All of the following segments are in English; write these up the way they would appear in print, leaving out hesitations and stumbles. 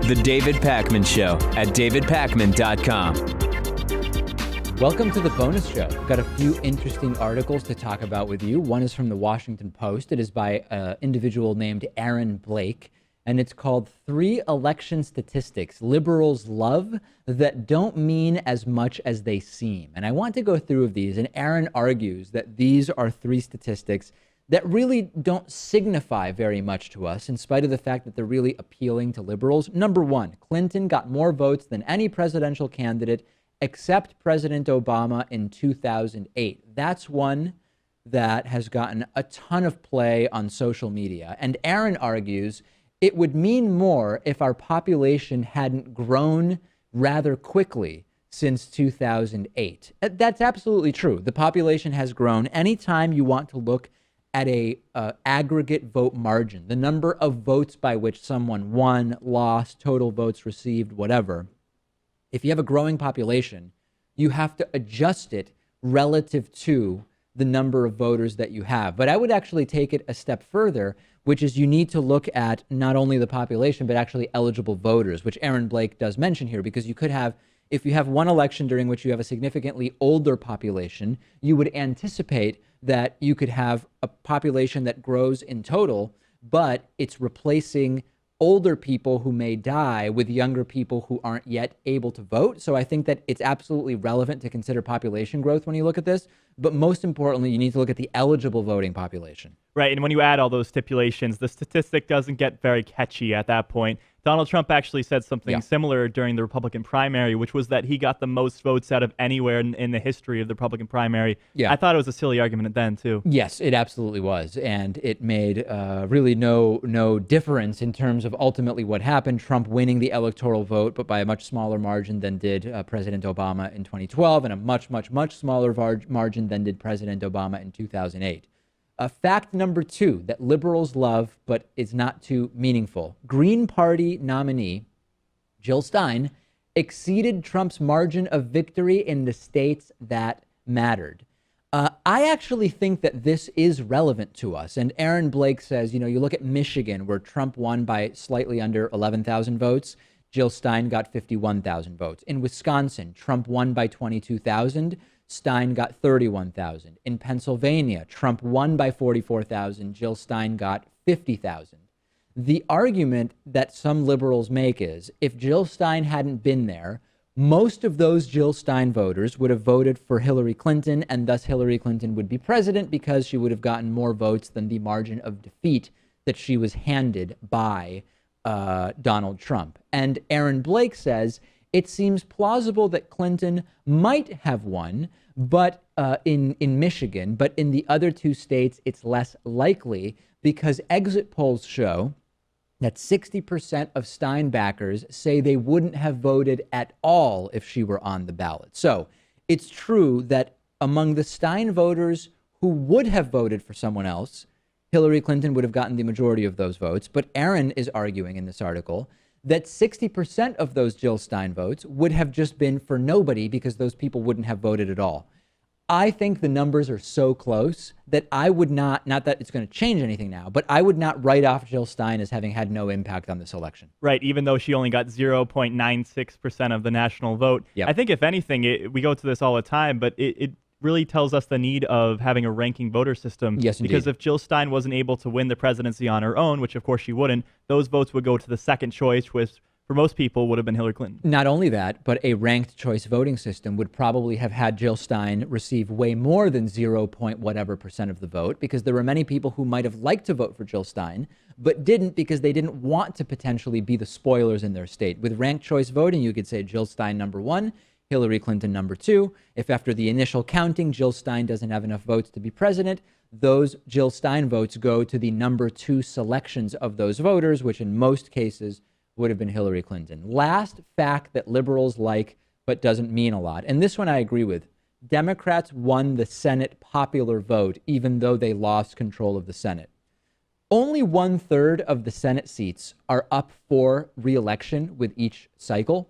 The David Pakman Show at davidpakman.com. Welcome to the bonus show. I've got a few interesting articles to talk about with you. One is from the Washington Post. It is by an individual named Aaron Blake, and it's called 3 Election Statistics Liberals Love That Don't Mean as Much as They Seem. And I want to go through of these, and Aaron argues that these are 3 statistics that really don't signify very much to us, in spite of the fact that they're really appealing to liberals. Number 1, Clinton got more votes than any presidential candidate except President Obama in 2008. That's one that has gotten a ton of play on social media. And Aaron argues it would mean more if our population hadn't grown rather quickly since 2008. That's absolutely true. The population has grown. Anytime you want to look at a aggregate vote margin, the number of votes by which someone won, lost, total votes received, whatever, if you have a growing population, you have to adjust it relative to the number of voters that you have. But I would actually take it a step further, which is you need to look at not only the population, but actually eligible voters, which Aaron Blake does mention here, because you could have, if you have one election during which you have a significantly older population, you would anticipate that you could have a population that grows in total, but it's replacing older people who may die with younger people who aren't yet able to vote. So I think that it's absolutely relevant to consider population growth when you look at this. But most importantly, you need to look at the eligible voting population. Right. And when you add all those stipulations, the statistic doesn't get very catchy at that point. Donald Trump actually said something similar during the Republican primary, which was that he got the most votes out of anywhere in the history of the Republican primary. I thought it was a silly argument then, too. Yes, it absolutely was. And it made really no difference in terms of ultimately what happened. Trump winning the electoral vote, but by a much smaller margin than did President Obama in 2012, and a much smaller margin than did President Obama in 2008. Fact number 2 that liberals love, but is not too meaningful. Green Party nominee Jill Stein exceeded Trump's margin of victory in the states that mattered. I actually think that this is relevant to us. And Aaron Blake says, you look at Michigan, where Trump won by slightly under 11,000 votes. Jill Stein got 51,000 votes. In Wisconsin, Trump won by 22,000. Stein got 31,000. In Pennsylvania, Trump won by 44,000. Jill Stein got 50,000. The argument that some liberals make is if Jill Stein hadn't been there, most of those Jill Stein voters would have voted for Hillary Clinton, and thus Hillary Clinton would be president because she would have gotten more votes than the margin of defeat that she was handed by Donald Trump. And Aaron Blake says it seems plausible that Clinton might have won, but in Michigan, but in the other 2 states, it's less likely because exit polls show that 60% of Stein backers say they wouldn't have voted at all if she were on the ballot. So it's true that among the Stein voters who would have voted for someone else, Hillary Clinton would have gotten the majority of those votes. But Aaron is arguing in this article that 60% of those Jill Stein votes would have just been for nobody because those people wouldn't have voted at all. I think the numbers are so close that I would not that it's going to change anything now, but I would not write off Jill Stein as having had no impact on this election. Right, even though she only got 0.96% of the national vote. I think if anything, we go to this all the time, but it really tells us the need of having a ranking voter system. Yes, indeed. Because if Jill Stein wasn't able to win the presidency on her own, which of course she wouldn't, those votes would go to the second choice, which for most people would have been Hillary Clinton. Not only that, but a ranked choice voting system would probably have had Jill Stein receive way more than 0. whatever percent of the vote, because there were many people who might have liked to vote for Jill Stein, but didn't because they didn't want to potentially be the spoilers in their state. With ranked choice voting, you could say Jill Stein number 1, Hillary Clinton number 2. If after the initial counting, Jill Stein doesn't have enough votes to be president, those Jill Stein votes go to the number 2 selections of those voters, which in most cases would have been Hillary Clinton. Last fact that liberals like but doesn't mean a lot, and this one I agree with. Democrats won the Senate popular vote even though they lost control of the Senate. Only 1/3 of the Senate seats are up for re-election with each cycle.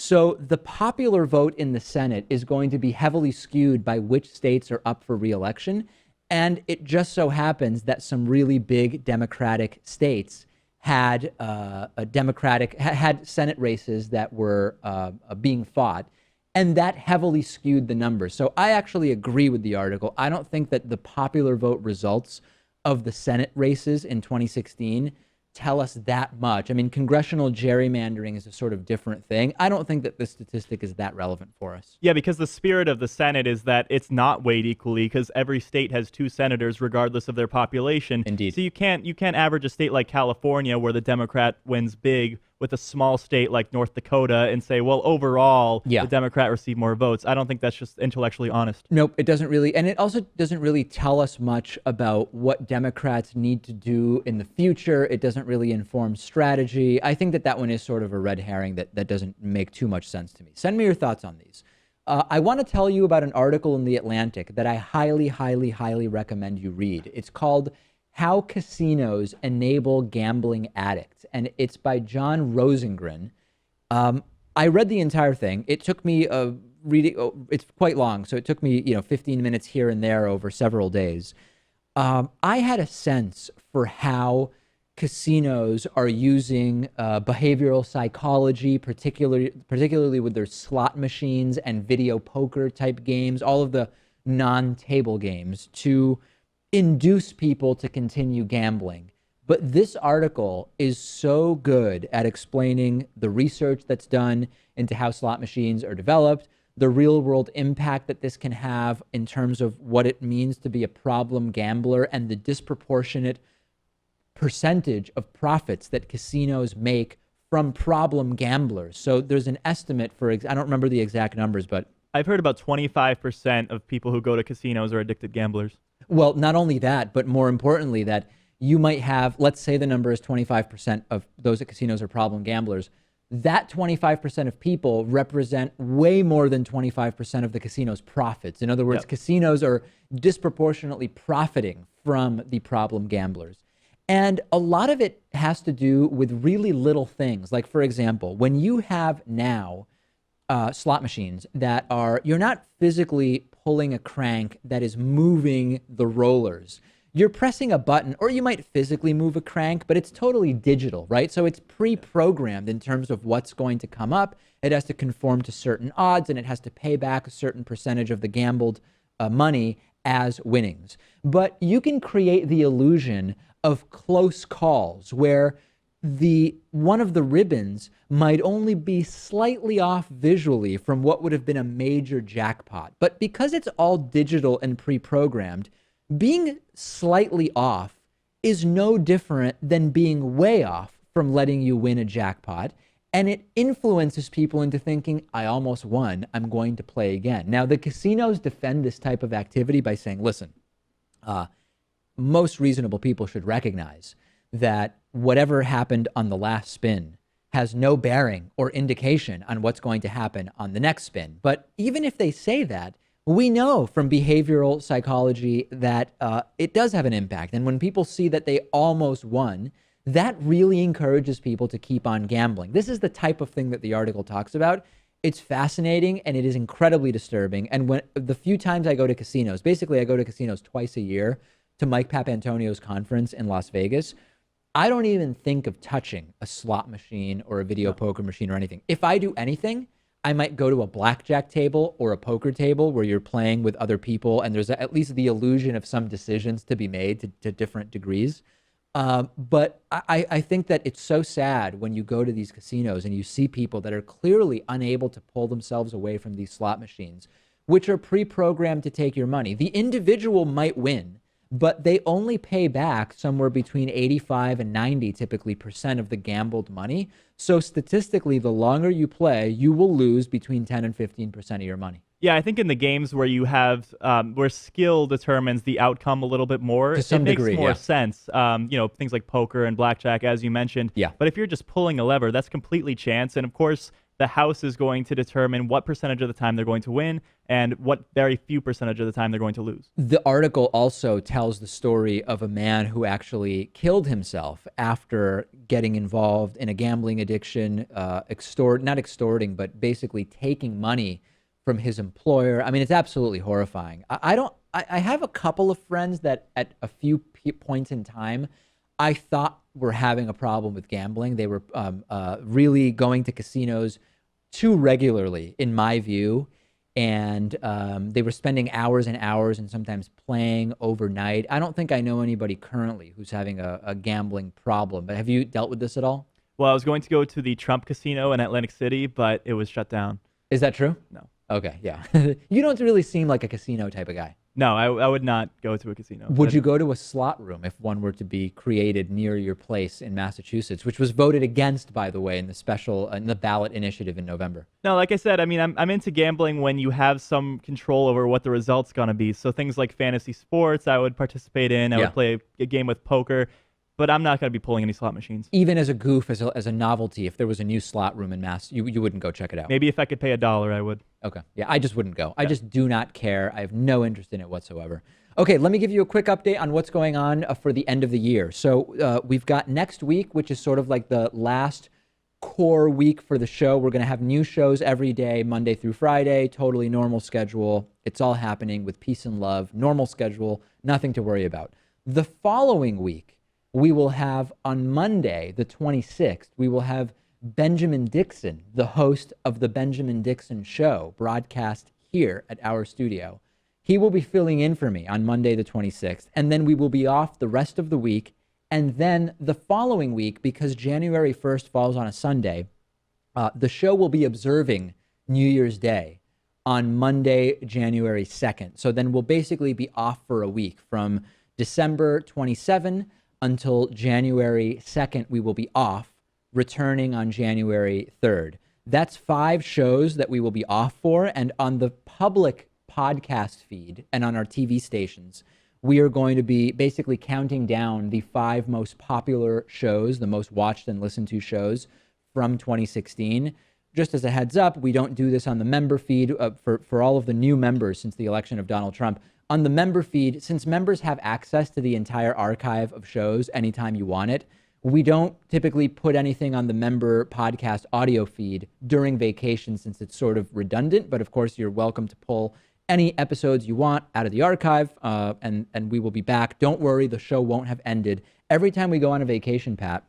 So the popular vote in the Senate is going to be heavily skewed by which states are up for re-election. And it just so happens that some really big Democratic states had had Senate races that were being fought, and that heavily skewed the numbers. So I actually agree with the article. I don't think that the popular vote results of the Senate races in 2016 tell us that much. I mean, congressional gerrymandering is a sort of different thing. I don't think that this statistic is that relevant for us. Yeah, because the spirit of the Senate is that it's not weighed equally because every state has 2 senators regardless of their population. Indeed. So you can't average a state like California where the Democrat wins big with a small state like North Dakota and say, well, overall, the Democrat received more votes. I don't think that's just intellectually honest. Nope, it doesn't really. And it also doesn't really tell us much about what Democrats need to do in the future. It doesn't really inform strategy. I think that one is sort of a red herring that doesn't make too much sense to me. Send me your thoughts on these. I want to tell you about an article in The Atlantic that I highly, highly, highly recommend you read. It's called How Casinos Enable Gambling Addicts, and it's by John Rosengren. I read the entire thing. It took me it's quite long, so it took me 15 minutes here and there over several days. I had a sense for how casinos are using behavioral psychology, particularly with their slot machines and video poker type games, all of the non-table games, to induce people to continue gambling. But this article is so good at explaining the research that's done into how slot machines are developed, the real world impact that this can have in terms of what it means to be a problem gambler, and the disproportionate percentage of profits that casinos make from problem gamblers. So there's an estimate for, I don't remember the exact numbers, but I've heard about 25% of people who go to casinos are addicted gamblers. Well, not only that, but more importantly, that you might have, let's say the number is 25% of those at casinos are problem gamblers. That 25% of people represent way more than 25% of the casino's profits. In other words, casinos are disproportionately profiting from the problem gamblers. And a lot of it has to do with really little things. Like, for example, when you have now slot machines that you're not physically pulling a crank that is moving the rollers. You're pressing a button, or you might physically move a crank, but it's totally digital, right? So it's pre-programmed in terms of what's going to come up. It has to conform to certain odds, and it has to pay back a certain percentage of the gambled money as winnings. But you can create the illusion of close calls where one of the ribbons might only be slightly off visually from what would have been a major jackpot. But because it's all digital and pre-programmed, being slightly off is no different than being way off from letting you win a jackpot. And it influences people into thinking, I almost won, I'm going to play again. Now, the casinos defend this type of activity by saying, listen, most reasonable people should recognize that whatever happened on the last spin has no bearing or indication on what's going to happen on the next spin. But even if they say that, we know from behavioral psychology that it does have an impact. And when people see that they almost won, that really encourages people to keep on gambling. This is the type of thing that the article talks about. It's fascinating, and it is incredibly disturbing. And when the few times I go to casinos, basically I go to casinos twice a year to Mike Papantonio's conference in Las Vegas, I don't even think of touching a slot machine or a video poker machine or anything. If I do anything, I might go to a blackjack table or a poker table where you're playing with other people and there's at least the illusion of some decisions to be made to different degrees. But I think that it's so sad when you go to these casinos and you see people that are clearly unable to pull themselves away from these slot machines, which are pre-programmed to take your money. The individual might win, but they only pay back somewhere between 85 and 90 typically percent of the gambled money. So statistically, the longer you play, you will lose between 10 and 15% of your money. Yeah, I think in the games where you have where skill determines the outcome a little bit more, to some degree, makes more sense. Things like poker and blackjack, as you mentioned. Yeah. But if you're just pulling a lever, that's completely chance. And of course, the House is going to determine what percentage of the time they're going to win and what very few percentage of the time they're going to lose. The article also tells the story of a man who actually killed himself after getting involved in a gambling addiction, not extorting, but basically taking money from his employer. I mean, it's absolutely horrifying. I have a couple of friends that at a few points in time, I thought were having a problem with gambling. They were really going to casinos too regularly, in my view. And they were spending hours and hours and sometimes playing overnight. I don't think I know anybody currently who's having a gambling problem, but have you dealt with this at all? Well, I was going to go to the Trump Casino in Atlantic City, but it was shut down. Is that true? No. Okay, yeah. You don't really seem like a casino type of guy. No, I would not go to a casino. Would you go to a slot room if one were to be created near your place in Massachusetts, which was voted against, by the way, in the ballot initiative in November? No, like I said, I mean, I'm into gambling when you have some control over what the result's going to be. So things like fantasy sports, I would participate in. I would play a game with poker. But I'm not going to be pulling any slot machines. Even as a goof, as a novelty, if there was a new slot room in Mass, you wouldn't go check it out. Maybe if I could pay $1, I would. Okay. Yeah, I just wouldn't go. I just do not care. I have no interest in it whatsoever. Okay, let me give you a quick update on what's going on for the end of the year. So we've got next week, which is sort of like the last core week for the show. We're going to have new shows every day, Monday through Friday, totally normal schedule. It's all happening with peace and love, normal schedule, nothing to worry about. The following week, we will have on Monday, the 26th, we will have Benjamin Dixon, the host of the Benjamin Dixon Show, broadcast here at our studio. He will be filling in for me on Monday, the 26th, and then we will be off the rest of the week. And then the following week, because January 1st falls on a Sunday, the show will be observing New Year's Day on Monday, January 2nd. So then we'll basically be off for a week from December 27th until January 2nd. We will be off, returning on January 3rd. That's 5 shows that we will be off for. And on the public podcast feed and on our TV stations, we are going to be basically counting down the 5 most popular shows, the most watched and listened to shows from 2016. Just as a heads up, we don't do this on the member feed for all of the new members since the election of Donald Trump. On the member feed, since members have access to the entire archive of shows anytime you want it, we don't typically put anything on the member podcast audio feed during vacation since it's sort of redundant. But of course, you're welcome to pull any episodes you want out of the archive, and we will be back. Don't worry, the show won't have ended. Every time we go on a vacation, Pat,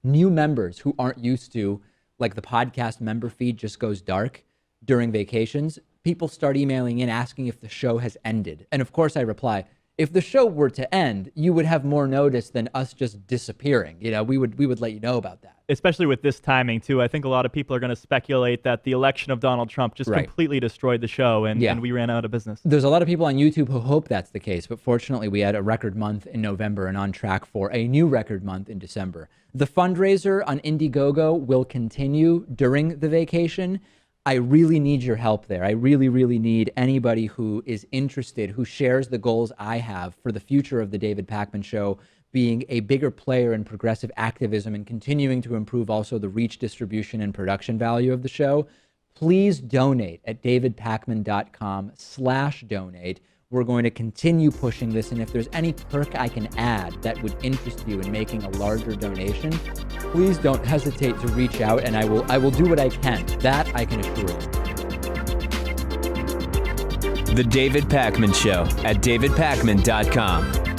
new members who aren't used to, like the podcast member feed just goes dark during vacations, people start emailing in asking if the show has ended. And of course I reply, if the show were to end, you would have more notice than us just disappearing. You know, we would let you know about that. Especially with this timing too. I think a lot of people are going to speculate that the election of Donald Trump just completely destroyed the show and we ran out of business. There's a lot of people on YouTube who hope that's the case, but fortunately we had a record month in November and on track for a new record month in December. The fundraiser on Indiegogo will continue during the vacation. I really need your help there. I really, really need anybody who is interested, who shares the goals I have for the future of the David Pakman Show, being a bigger player in progressive activism and continuing to improve also the reach, distribution, and production value of the show. Please donate at davidpakman.com/donate. We're going to continue pushing this, and if there's any perk I can add that would interest you in making a larger donation, please don't hesitate to reach out, and I will do what I can. That I can assure you. The David Pakman Show at davidpakman.com.